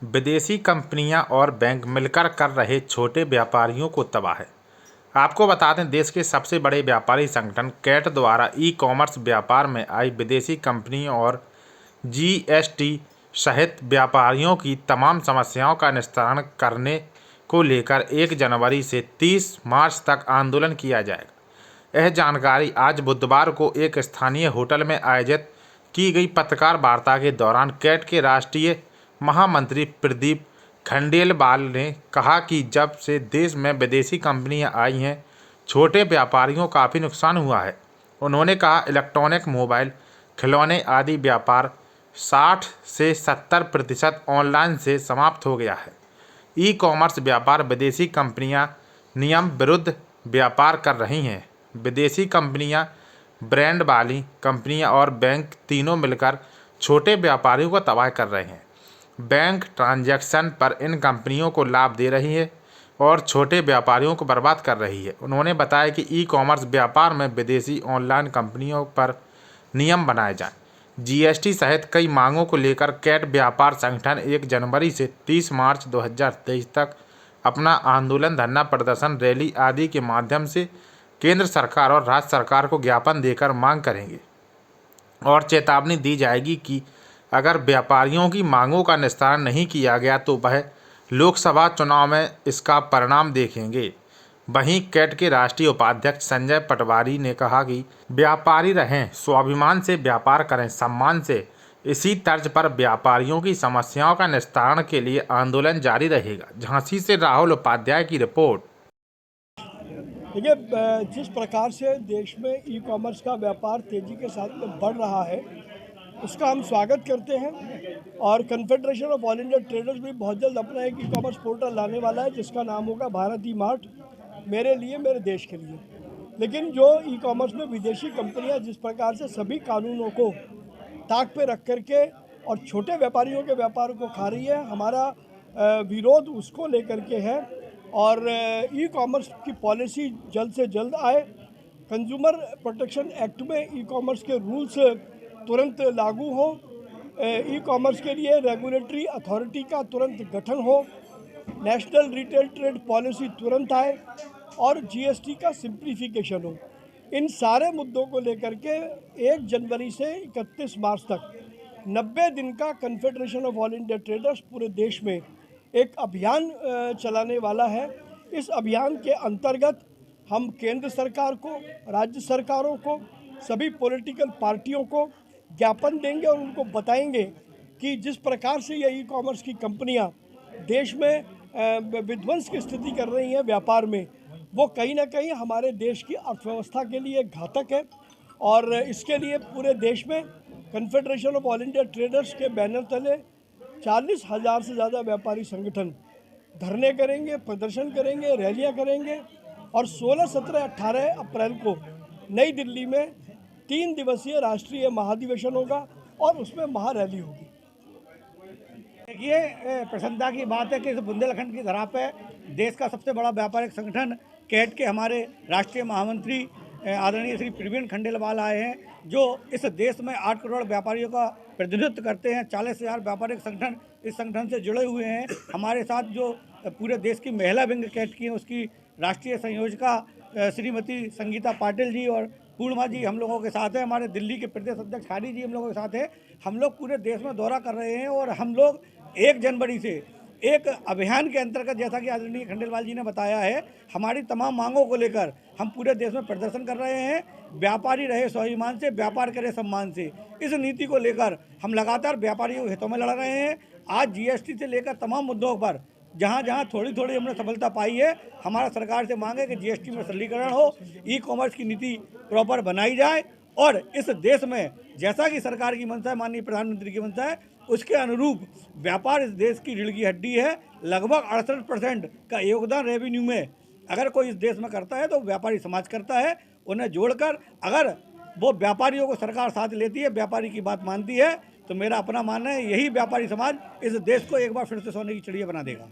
विदेशी कंपनियां और बैंक मिलकर कर रहे छोटे व्यापारियों को तबाह। आपको बता दें, देश के सबसे बड़े व्यापारी संगठन कैट द्वारा ई कॉमर्स व्यापार में आई विदेशी कंपनियों और जीएसटी सहित व्यापारियों की तमाम समस्याओं का निस्तारण करने को लेकर 1 जनवरी से 30 मार्च तक आंदोलन किया जाएगा। यह जानकारी आज बुधवार को एक स्थानीय होटल में आयोजित की गई पत्रकार वार्ता के दौरान कैट के राष्ट्रीय महामंत्री प्रदीप खंडेलवाल ने कहा कि जब से देश में विदेशी कंपनियां आई हैं, छोटे व्यापारियों को काफ़ी नुकसान हुआ है। उन्होंने कहा, इलेक्ट्रॉनिक, मोबाइल, खिलौने आदि व्यापार 60 से 70% ऑनलाइन से समाप्त हो गया है। ई कॉमर्स व्यापार विदेशी कंपनियां नियम विरुद्ध व्यापार कर रही हैं। विदेशी कंपनियां, ब्रांड वाली कंपनियां और बैंक तीनों मिलकर छोटे व्यापारियों को तबाह कर रहे हैं। बैंक ट्रांजैक्शन पर इन कंपनियों को लाभ दे रही है और छोटे व्यापारियों को बर्बाद कर रही है। उन्होंने बताया कि ई कॉमर्स व्यापार में विदेशी ऑनलाइन कंपनियों पर नियम बनाए जाएं। जीएसटी सहित कई मांगों को लेकर कैट व्यापार संगठन 1 जनवरी से 30 मार्च 2023 तक अपना आंदोलन, धरना प्रदर्शन, रैली आदि के माध्यम से केंद्र सरकार और राज्य सरकार को ज्ञापन देकर मांग करेंगे और चेतावनी दी जाएगी कि अगर व्यापारियों की मांगों का निस्तारण नहीं किया गया तो वह लोकसभा चुनाव में इसका परिणाम देखेंगे। वहीं कैट के राष्ट्रीय उपाध्यक्ष संजय पटवारी ने कहा कि व्यापारी रहें, स्वाभिमान से व्यापार करें, सम्मान से। इसी तर्ज पर व्यापारियों की समस्याओं का निस्तारण के लिए आंदोलन जारी रहेगा। झांसी से राहुल उपाध्याय की रिपोर्ट। देखिए, जिस प्रकार से देश में ई कॉमर्स का व्यापार तेज़ी के साथ में बढ़ रहा है, उसका हम स्वागत करते हैं और confederation of all India traders भी बहुत जल्द अपना एक ई कॉमर्स पोर्टल लाने वाला है जिसका नाम होगा भारत ई मार्ट, मेरे लिए, मेरे देश के लिए। लेकिन जो ई कॉमर्स में विदेशी कंपनियां जिस प्रकार से सभी कानूनों को ताक पे रख करके और छोटे व्यापारियों के व्यापार को खा रही है, हमारा विरोध उसको लेकर के है और ई कॉमर्स की पॉलिसी जल्द से जल्द आए। कंज्यूमर प्रोटेक्शन एक्ट में ई कॉमर्स के रूल्स तुरंत लागू हो, ई कॉमर्स के लिए रेगुलेटरी अथॉरिटी का तुरंत गठन हो, नेशनल रिटेल ट्रेड पॉलिसी तुरंत आए और जीएसटी का सिंप्लीफिकेशन हो। इन सारे मुद्दों को लेकर के 1 जनवरी से 31 मार्च तक 90 दिन का confederation of all India traders पूरे देश में एक अभियान चलाने वाला है। इस अभियान के अंतर्गत हम केंद्र सरकार को, राज्य सरकारों को, सभी पॉलिटिकल पार्टियों को ज्ञापन देंगे और उनको बताएंगे कि जिस प्रकार से ये ई कॉमर्स की कंपनियां देश में विध्वंस की स्थिति कर रही हैं व्यापार में, वो कहीं ना कहीं हमारे देश की अर्थव्यवस्था के लिए घातक है और इसके लिए पूरे देश में confederation of all India traders के बैनर तले 40,000 से ज़्यादा व्यापारी संगठन धरने करेंगे, प्रदर्शन करेंगे, रैलियां करेंगे और 16, 17, 18 अप्रैल को नई दिल्ली में 3 दिवसीय राष्ट्रीय महाधिवेशन होगा और उसमें महारैली होगी। देखिए, प्रसन्नता की बात है कि इस बुंदेलखंड की धरा पे देश का सबसे बड़ा व्यापारिक संगठन कैट के हमारे राष्ट्रीय महामंत्री आदरणीय श्री प्रवीण खंडेलवाल आए हैं, जो इस देश में 8 करोड़ व्यापारियों का प्रतिनिधित्व करते हैं। 40,000 व्यापारिक संगठन इस संगठन से जुड़े हुए हैं। हमारे साथ जो पूरे देश की महिला विंग कैट की है, उसकी राष्ट्रीय संयोजका श्रीमती संगीता पाटिल जी और पूर्णिमा जी हम लोगों के साथ हैं। हमारे दिल्ली के प्रदेश अध्यक्ष हारी जी हम लोगों के साथ हैं। हम लोग पूरे देश में दौरा कर रहे हैं और हम लोग 1 जनवरी से एक अभियान के अंतर्गत, जैसा कि आदरणीय खंडेलवाल जी ने बताया है, हमारी तमाम मांगों को लेकर हम पूरे देश में प्रदर्शन कर रहे हैं। व्यापारी रहे स्वाभिमान से, व्यापार करे सम्मान से, इस नीति को लेकर हम लगातार व्यापारियों के हितों में लड़ रहे हैं। आज जीएसटी से लेकर तमाम मुद्दों पर जहाँ जहाँ थोड़ी थोड़ी हमने सफलता पाई है, हमारा सरकार से मांग है कि जीएसटी में सरलीकरण हो, ई कॉमर्स की नीति प्रॉपर बनाई जाए और इस देश में जैसा कि सरकार की मंशा है, माननीय प्रधानमंत्री की मंशा है, उसके अनुरूप व्यापार इस देश की रीढ़ की हड्डी है। लगभग 68% का योगदान रेवेन्यू में अगर कोई इस देश में करता है तो व्यापारी समाज करता है। उन्हें जोड़कर अगर वो व्यापारियों को सरकार साथ लेती है, व्यापारी की बात मानती है, तो मेरा अपना मानना है यही व्यापारी समाज इस देश को एक बार फिर से सोने की चिड़िया बना देगा।